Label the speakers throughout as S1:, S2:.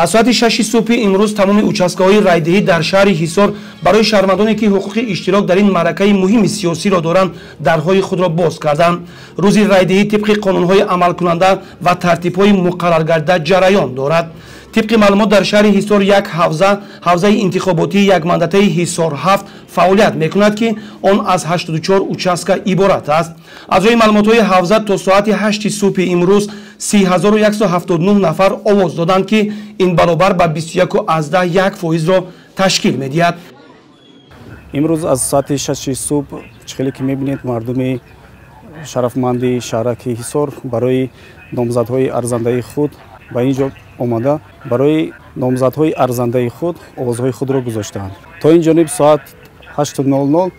S1: аз соати 6 субҳи имрӯз тамоми участкаҳои райдиҳӣ дар шаҳри ҳисор барои шаҳрвандоне ки ҳуқуқи иштирок дар ин маъракаи муҳими сиёсиро доранд дарҳои худро боз карданд. рӯзи райдиҳӣ тибқи қонунҳои амалкунанда ва тартибҳои муқарраргарда ҷараён дорад. тибқи маълумот дар шаҳри ҳисор як ҳавзаи интихоботии якмандатаи ҳисор 7 фаъолият мекунад ки он аз 84 участка иборат аст. аз рӯи маълумотҳои ҳавза то соати 8 субҳи имрӯз 30179 нафар овоз доданд ки ин баробар ба 21.1%-ро ташкил медиҳад.
S2: имрӯз аз соати 6 субҳ чихеле ки мебинед мардуми шарафманди шаҳраки ҳисор барои номзадҳои арзандаи худ ба ин ҷо омада барои номзадҳои арзандаи худ овозҳои худро гузоштанд. то ин ҷониб соат 8:00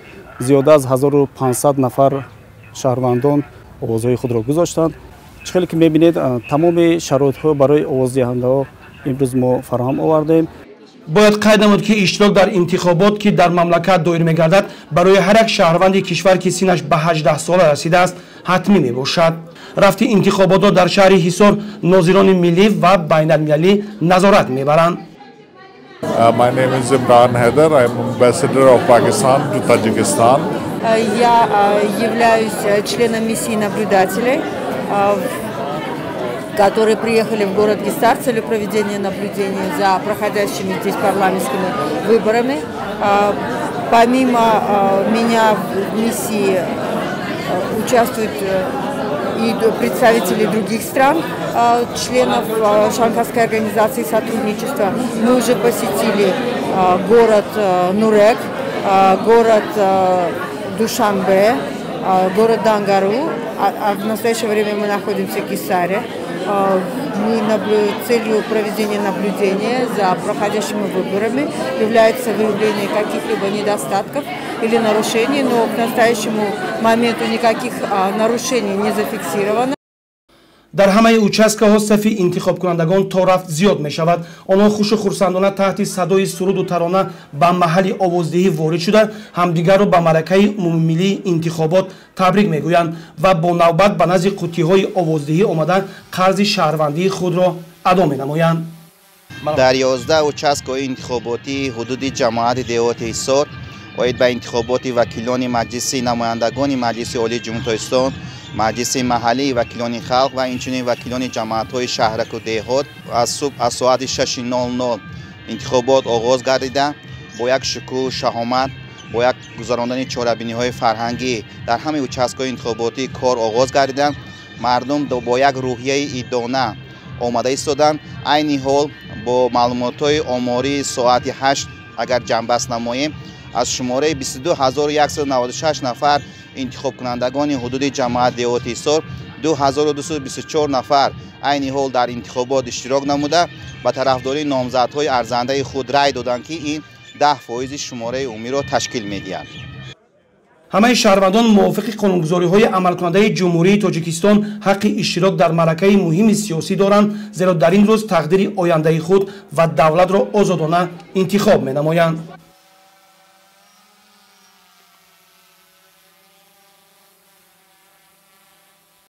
S2: зиёда аз 1500 нафар шаҳрвандон овозҳои худро гузоштанд. чихеле ки мебинед тамоми шароитҳо барои овоздиҳандаҳо имрӯз мо фароҳам овардем.
S1: бояд қайд намуд ки иштирок дар интихобот ки дар мамлакат доир мегардад барои ҳар як шаҳрванди кишвар ки синаш ба 18 сола расидааст ҳатмӣ мебошад. рафти интихоботро дар шаҳри ҳисор нозирони миллӣ ва байналмилалӣ назорат мебаранд.
S3: My name is Imran Haider. I am ambassador of Pakistan to Tajikistan.
S4: Я являюсь членом миссии наблюдателей, которые приехали в город Гисар с целью проведения наблюдений за проходящими здесь парламентскими выборами. Помимо меня в миссии участвуют и представители других стран, членов Шанхайской организации сотрудничества. Мы уже посетили город Нурек, город Душанбе, город Дангару, а в настоящее время мы находимся в Гисаре. Целью проведения наблюдения за проходящими выборами является выявление каких-либо недостатков или нарушений, но к настоящему моменту никаких нарушений не зафиксировано.
S1: дар ҳамаи участкаҳо сафи интихобкунандагон то рафт зиёд мешавад. онҳо хушу хурсандона таҳти садои суруду тарона ба маҳалли овоздиҳӣ ворид шуда ҳамдигарро ба маъракаи умумимиллии интихобот табрик мегӯянд ва бо навбат ба назди қуттиҳои овоздиҳӣ омада қарзи шаҳрвандии худро адо менамоянд.
S5: дар 11 участкаҳои интихоботӣ ҳудуди ҷамоати деҳоти ҳисор оид ба интихоботи вакилони маҷлиси намояндагони маҷлиси олии ҷумҳурии тоҷикистон, маҷлиси маҳаллии вакилони халқ ва инчунин вакилони ҷамоатҳои шаҳраку деҳот аз субҳ аз соати 6:00 интихобот оғоз гардида бо як шукӯҳ шаҳомат бо як гузарондани чорабиниҳои фарҳангӣ дар ҳамаи участкаҳои интихоботӣ кор оғоз гардида мардум бо як рӯҳияи идона омада истоданд. айни ҳол бо маълумотҳои омории соати 8 агар ҷамъбаст намоем аз шумораи 22196 нафар интихобкунандагони ҳудуди ҷамоати деҳоти ҳисор 2224 нафар айни ҳол дар интихобот иштирок намуда ба тарафдории номзадҳои арзандаи худ рай доданд ки ин 10% шумораи умумиро ташкил медиҳад.
S1: ҳамаи шаҳрвандон мувофиқи қонунгузориҳои амалкунандаи ҷумҳурии тоҷикистон ҳаққи иштирок дар маъракаи муҳими сиёсӣ доранд, зеро дар ин рӯз тақдири ояндаи худ ва давлатро озодона интихоб менамоянд.